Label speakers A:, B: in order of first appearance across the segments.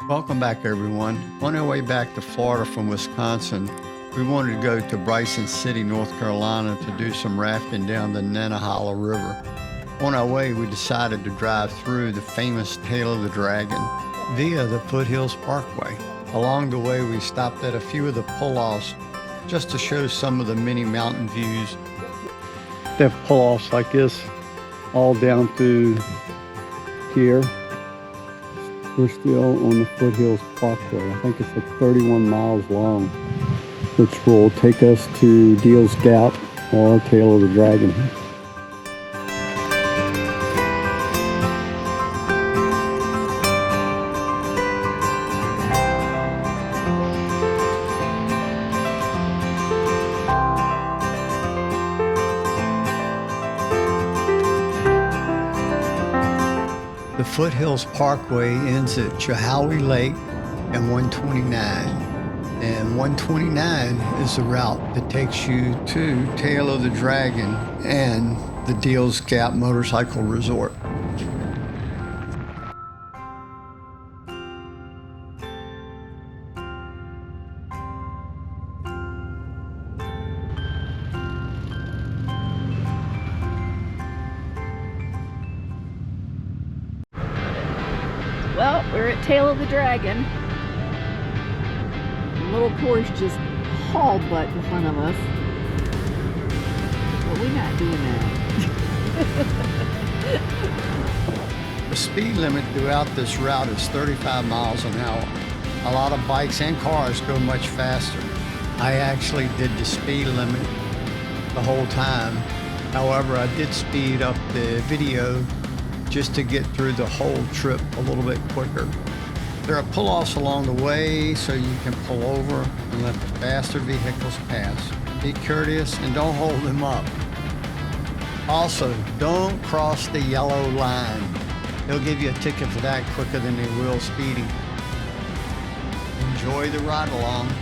A: Welcome back, everyone. On our way back to Florida from Wisconsin, we wanted to go to Bryson City, North Carolina to do some rafting down the Nantahala River. On our way, we decided to drive through the famous Tail of the Dragon via the Foothills Parkway. Along the way, we stopped at a few of the pull-offs just to show some of the many mountain views. They have pull-offs like this all down through here. We're still on the Foothills Parkway. I think it's like 31 miles long, which will take us to Deal's Gap or Tail of the Dragon. The Foothills Parkway ends at Chahowee Lake and 129. And 129 is the route that takes you to Tail of the Dragon and the Deal's Gap Motorcycle Resort.
B: Well, we're at Tail of the Dragon. The little Porsche just hauled butt in front of us. But we're not doing that.
A: The speed limit throughout this route is 35 miles an hour. A lot of bikes and cars go much faster. I actually did the speed limit the whole time. However, I did speed up the video just to get through the whole trip a little bit quicker. There are pull-offs along the way so you can pull over and let the faster vehicles pass. Be courteous and don't hold them up. Also, don't cross the yellow line. They'll give you a ticket for that quicker than they will speeding. Enjoy the ride along.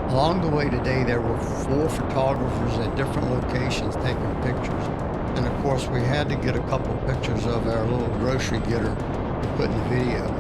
A: Along the way today, there were 4 photographers at different locations taking pictures. And of course, we had to get a couple of pictures of our little grocery getter to put in the video.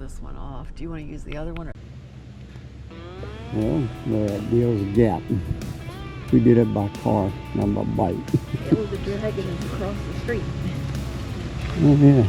B: this one off. Do you want to use the other one? Or?
C: Well, the deal's Gap. We did it by car, not by bike.
B: Tail of the Dragon is across the street.
C: Oh, yeah.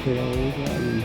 C: Tail of the Dragon.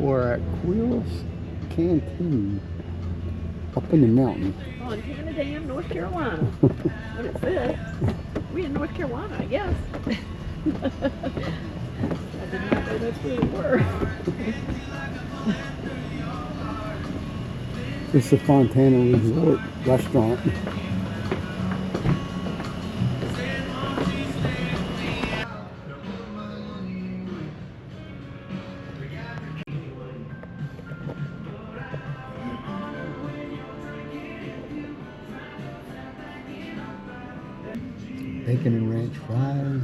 C: We're at Quills Canteen up in the mountain.
B: Montana Dam, North Carolina. What it said. We in North Carolina, I guess. I did not know that's where we were.
C: It's the Fontana Resort restaurant. Bacon and ranch fries,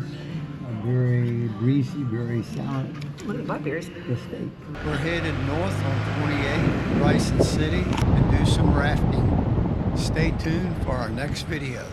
C: a very greasy, very salad.
B: Look at my beers.
C: The steak.
A: We're headed north on 28, Bryson City, to do some rafting. Stay tuned for our next video.